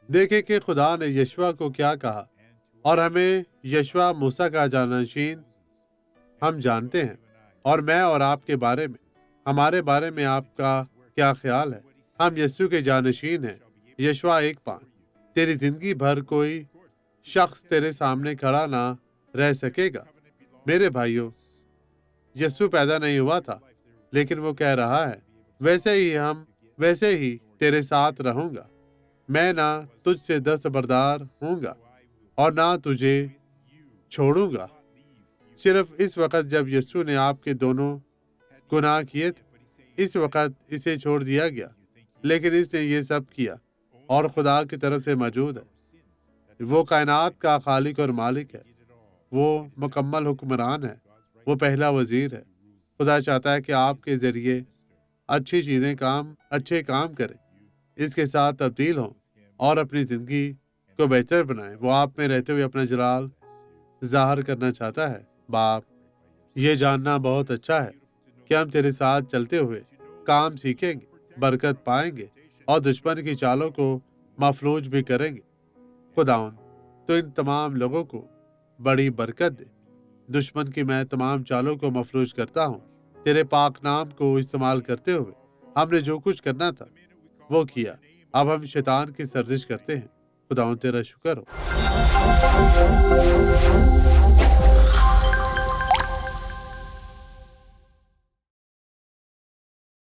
देखें कि खुदा ने यशवा को क्या कहा, और हमें यशवा मूसा का जानशीन हम जानते हैं। और मैं और आपके बारे में, हमारे बारे में आपका क्या ख्याल है? हम यीशु के जानशीन हैं। यशवा 1:5। तेरी जिंदगी भर कोई शख्स तेरे सामने खड़ा ना रह सकेगा। मेरे भाइयों, यीशु पैदा नहीं हुआ था, लेकिन वो कह रहा है, वैसे ही तेरे साथ रहूंगा। मैं ना तुझसे दस्तबरदार हूँगा और ना तुझे छोड़ूंगा। सिर्फ इस वक्त जब यीशु ने आपके दोनों गुनाह किए थे, इस वक्त इसे छोड़ दिया गया, लेकिन इसने ये सब किया और खुदा की तरफ से मौजूद है। वो कायनात का खालिक और मालिक है। वो मुकम्मल हुक्मरान है। वो पहला वजीर है। खुदा चाहता है कि आपके जरिए अच्छे काम करें, इसके साथ तब्दील हों और अपनी ज़िंदगी को बेहतर बनाएं। वो आप में रहते हुए अपना जलाल ज़ाहिर करना चाहता है। बाप, ये जानना बहुत अच्छा है कि हम तेरे साथ चलते हुए काम सीखेंगे, बरकत पाएंगे और दुश्मन की चालों को मफलूज भी करेंगे। खुदाउन, तो इन तमाम लोगों को बड़ी बरकत दे। दुश्मन की मैं तमाम चालों को मफलूज करता हूँ। तेरे पाक नाम को इस्तेमाल करते हुए हमने जो कुछ करना था वो किया। अब हम शैतान की सर्जिश करते हैं। खुदाउन, तेरा शुक्र हो।